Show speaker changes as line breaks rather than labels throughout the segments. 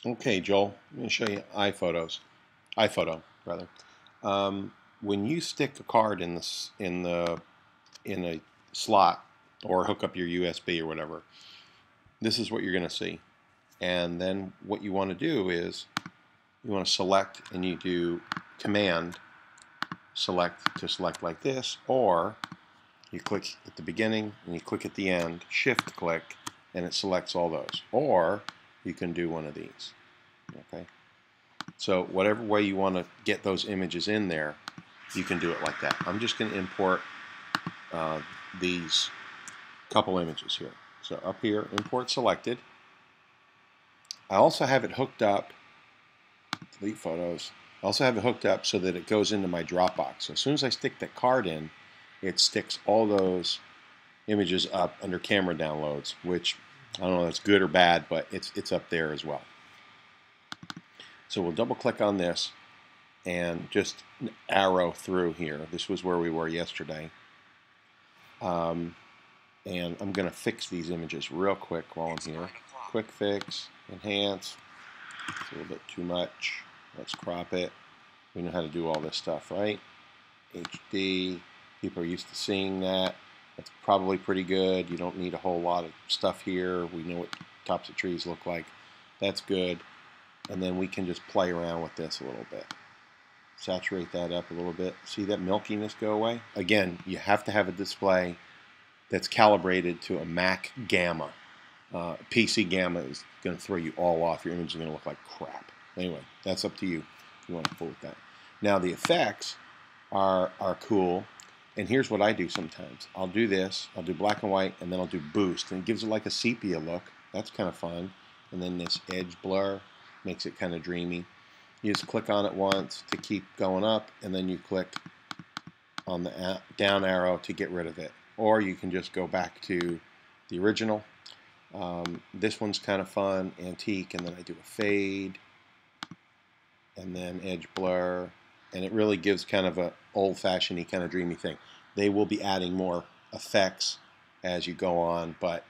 Okay, Joel, I'm going to show you iPhoto rather. When you stick a card in a slot or hook up your USB or whatever, this is what you're going to see. And then what you want to do is you want to select, and you do Command select to select like this, or you click at the beginning and you click at the end, Shift click, and it selects all those. Or you can do one of these. Okay. So whatever way you want to get those images in there, you can do it like that. I'm just going to import these couple images here. So up here, import selected. I also have it hooked up, delete photos. I also have it hooked up so that it goes into my Dropbox. So as soon as I stick that card in, it sticks all those images up under camera downloads, which I don't know if that's good or bad, but it's up there as well. So we'll double click on this and just arrow through here. This was where we were yesterday. And I'm going to fix these images real quick while I'm here. Quick fix, enhance. It's a little bit too much. Let's crop it. We know how to do all this stuff, right? HD. People are used to seeing that. That's probably pretty good. You don't need a whole lot of stuff here. We know what tops of trees look like. That's good. And then we can just play around with this a little bit. Saturate that up a little bit. See that milkiness go away? Again, you have to have a display that's calibrated to a Mac gamma. PC gamma is going to throw you all off. Your image is going to look like crap. Anyway, that's up to you if you want to fool with that. Now the effects are cool. And here's what I do sometimes. I'll do this. I'll do black and white, and then I'll do boost. And it gives it like a sepia look. That's kind of fun. And then this edge blur makes it kind of dreamy. You just click on it once to keep going up, and then you click on the down arrow to get rid of it. Or you can just go back to the original. This one's kind of fun, antique, and then I do a fade, and then edge blur, and it really gives kind of a old-fashioned kind of dreamy thing. They will be adding more effects as you go on, but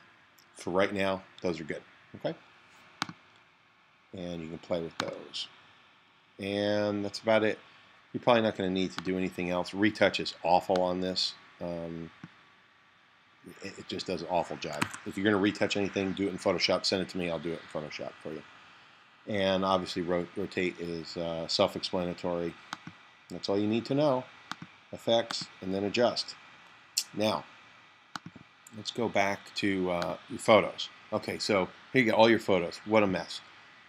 for right now, those are good. Okay? And you can play with those. And that's about it. You're probably not going to need to do anything else. Retouch is awful on this. It just does an awful job. If you're going to retouch anything, do it in Photoshop. Send it to me. I'll do it in Photoshop for you. And obviously, rotate is self-explanatory. That's all you need to know. Effects, and then adjust. Now, let's go back to your photos. Okay, so here you go, all your photos. What a mess.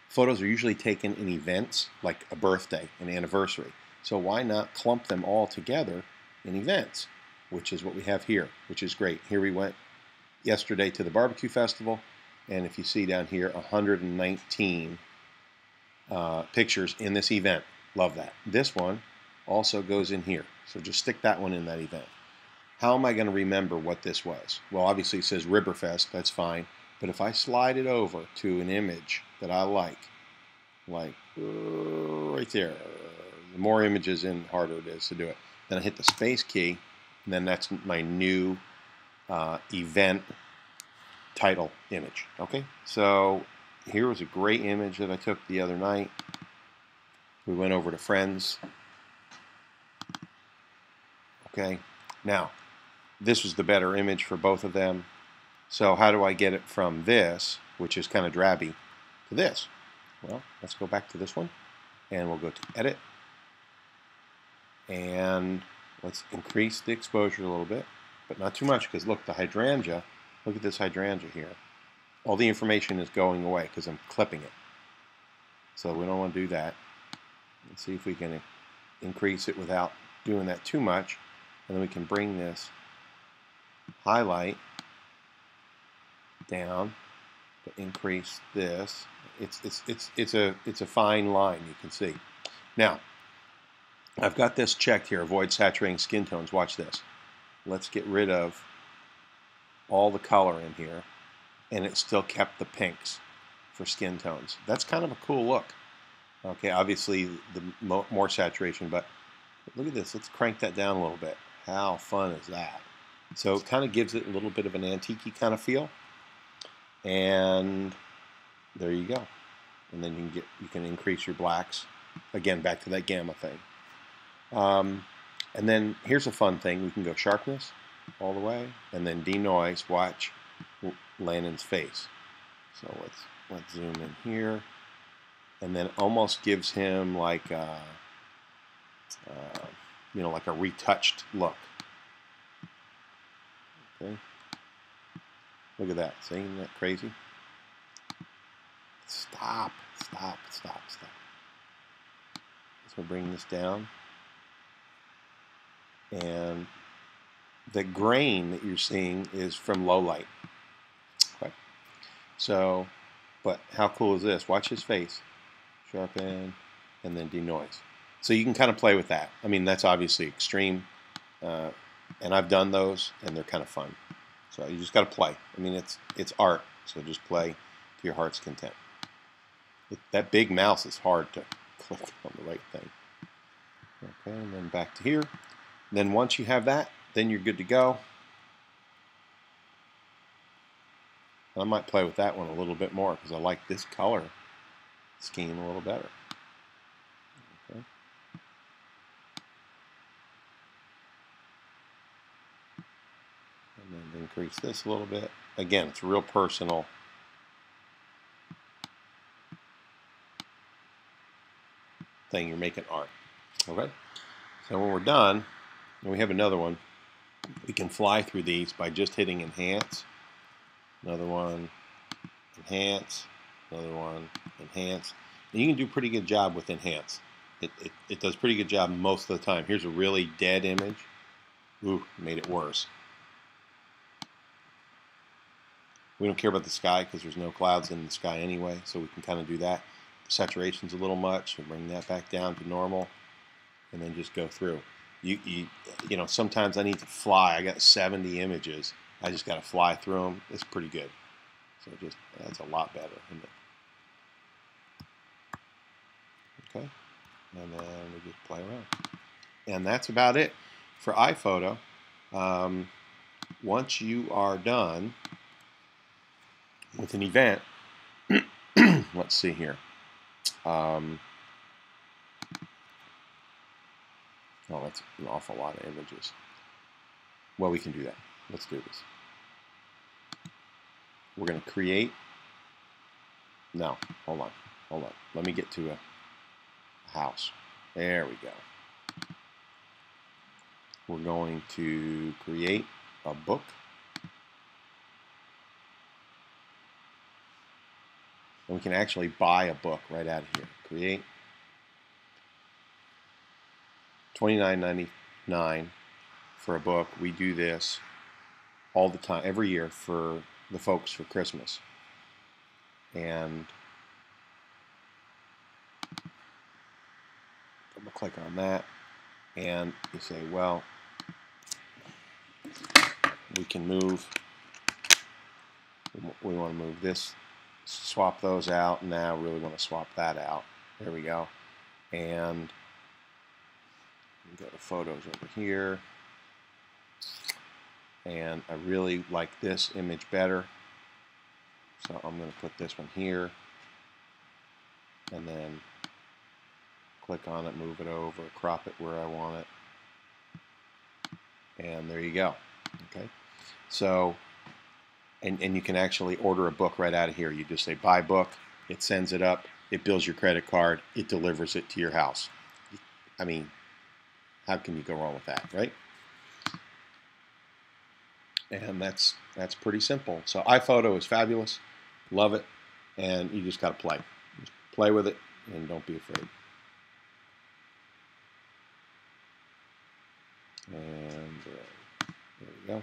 Photos are usually taken in events, like a birthday, an anniversary. So why not clump them all together in events, which is what we have here, which is great. Here we went yesterday to the barbecue festival, and if you see down here, 119 pictures in this event. Love that. This one also goes in here, so just stick that one in that event. How am I going to remember what this was? Well, obviously it says Riverfest, that's fine, but if I slide it over to an image that I like right there, the more images in, the harder it is to do it. Then I hit the space key, and then that's my new event title image. Okay, so here was a great image that I took the other night. We went over to Friends. Okay, now this was the better image for both of them. So how do I get it from this, which is kind of drabby, to this? Well, let's go back to this one, and we'll go to Edit, and let's increase the exposure a little bit, but not too much, because look, the hydrangea, look at this hydrangea here. All the information is going away because I'm clipping it. So we don't want to do that. Let's see if we can increase it without doing that too much, and then we can bring this highlight down to increase this. It's a fine line, you can see. Now, I've got this checked here, avoid saturating skin tones. Watch this. Let's get rid of all the color in here, and it still kept the pinks for skin tones. That's kind of a cool look. Okay, obviously the more saturation, but look at this. Let's crank that down a little bit. How fun is that? So it kind of gives it a little bit of an antique-y kind of feel. And there you go. and then you can increase your blacks. Again, back to that gamma thing. And then here's a fun thing. We can go sharpness all the way, and then denoise. Watch Landon's face. So let's zoom in here, and then almost gives him like a, like a retouched look. Okay. Look at that. See, isn't that crazy? Stop. So bring this down. And the grain that you're seeing is from low light. Okay. So, but how cool is this? Watch his face. Sharpen, and then denoise. So you can kind of play with that. I mean, that's obviously extreme. And I've done those, and they're kind of fun. So you just got to play. I mean, it's art, so just play to your heart's content. That big mouse is hard to click on the right thing. Okay, and then back to here. And then once you have that, then you're good to go. I might play with that one a little bit more because I like this color scheme a little better. Okay. And then increase this a little bit. Again, it's real personal. Thing you're making art. Okay. So when we're done, and we have another one, we can fly through these by just hitting enhance. Another one, enhance. Another one, enhance. And you can do a pretty good job with enhance. It does a pretty good job most of the time. Here's a really dead image. Ooh, made it worse. We don't care about the sky because there's no clouds in the sky anyway, so we can kind of do that. The saturation's a little much, so bring that back down to normal, and then just go through. You know, sometimes I need to fly. I got 70 images. I just got to fly through them. It's pretty good. So that's a lot better, isn't it? Okay, and then we just play around. And that's about it for iPhoto. Once you are done with an event, let's see here. Oh, that's an awful lot of images. Well, we can do that. Let's do this. We're going to create. No, hold on. Let me get to a house. There we go. We're going to create a book. And we can actually buy a book right out of here. Create. $29.99 for a book. We do this all the time, every year for the folks for Christmas. And double click on that, and you say, well, we can move. We want to move this, swap those out. Now, really want to swap that out. There we go. And go to photos over here, and I really like this image better, so I'm going to put this one here, and then click on it, move it over, crop it where I want it, and there you go. Okay, so and you can actually order a book right out of here. You just say buy book, it sends it up, it bills your credit card, it delivers it to your house. I mean, how can you go wrong with that, right? And that's pretty simple. So iPhoto is fabulous, love it, and you just got to play. Just play with it, and don't be afraid. And there we go.